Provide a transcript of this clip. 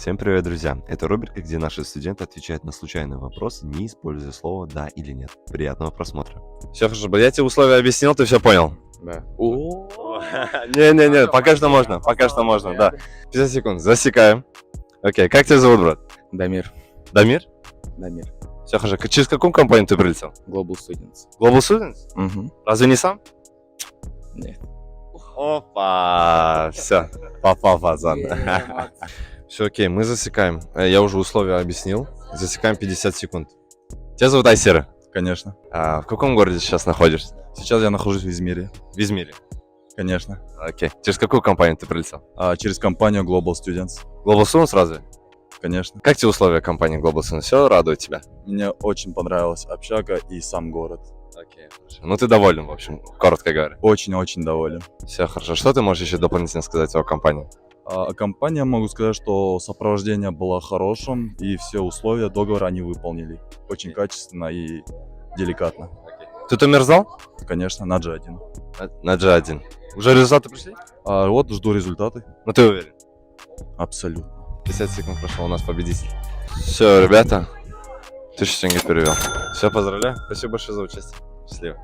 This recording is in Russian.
Всем привет, друзья! Это рубрика, где наши студенты отвечают на случайные вопросы, не используя слово «да» или «нет». Приятного просмотра. Все хорошо, я тебе условия объяснил, ты все понял? Да. Не, пока что можно, да. 50 секунд, засекаем. Окей, как тебя зовут, брат? Дамир. Дамир? Дамир. Все хорошо, через какую компанию ты прилетел? Global Students. Global Students? Угу. Разве не сам? Нет. Опа, все, попал пацан. Все, окей, мы засекаем. Я уже условия объяснил. Засекаем 50 секунд. Тебя зовут Айсера? Конечно. В каком городе сейчас находишься? Сейчас я нахожусь в Измире. В Измире. Конечно. Окей. Через какую компанию ты прилетел? Через компанию Global Students. Global Students разве? Конечно. Как тебе условия компании Global Students? Все радует тебя? Мне очень понравилась общага и сам город. Окей, хорошо. Ну ты доволен, в общем, коротко говоря. Очень-очень доволен. Все хорошо. Что ты можешь еще дополнительно сказать о компании? Компания, могу сказать, что сопровождение было хорошим, и все условия договора они выполнили. Очень качественно и деликатно. Ты то мерзал? Конечно, на G1. На G1. Уже результаты пришли? Вот жду результаты. Ну ты уверен? Абсолютно. 50 секунд прошло, у нас победитель. Все, ребята, 1000 тенге перевел. Все, поздравляю. Спасибо большое за участие. Счастливо.